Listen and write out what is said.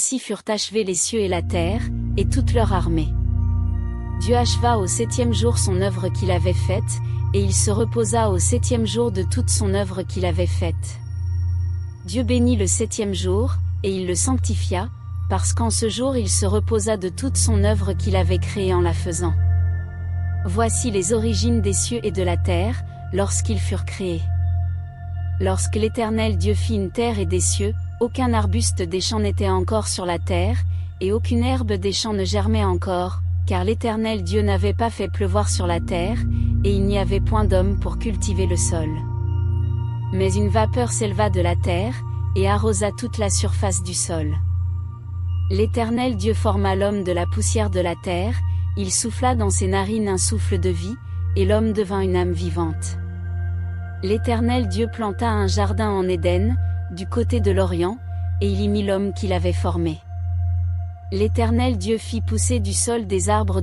Ainsi furent achevés les cieux et la terre, et toute leur armée. Dieu acheva au 7e jour son œuvre qu'il avait faite, et il se reposa au 7e jour de toute son œuvre qu'il avait faite. Dieu bénit le 7e jour, et il le sanctifia, parce qu'en ce jour il se reposa de toute son œuvre qu'il avait créée en la faisant. Voici les origines des cieux et de la terre, lorsqu'ils furent créés. Lorsque l'Éternel Dieu fit une terre et des cieux, aucun arbuste des champs n'était encore sur la terre, et aucune herbe des champs ne germait encore, car l'Éternel Dieu n'avait pas fait pleuvoir sur la terre, et il n'y avait point d'homme pour cultiver le sol. Mais une vapeur s'éleva de la terre, et arrosa toute la surface du sol. L'Éternel Dieu forma l'homme de la poussière de la terre, il souffla dans ses narines un souffle de vie, et l'homme devint une âme vivante. L'Éternel Dieu planta un jardin en Éden, du côté de l'Orient, et il y mit l'homme qu'il avait formé. L'Éternel Dieu fit pousser du sol des arbres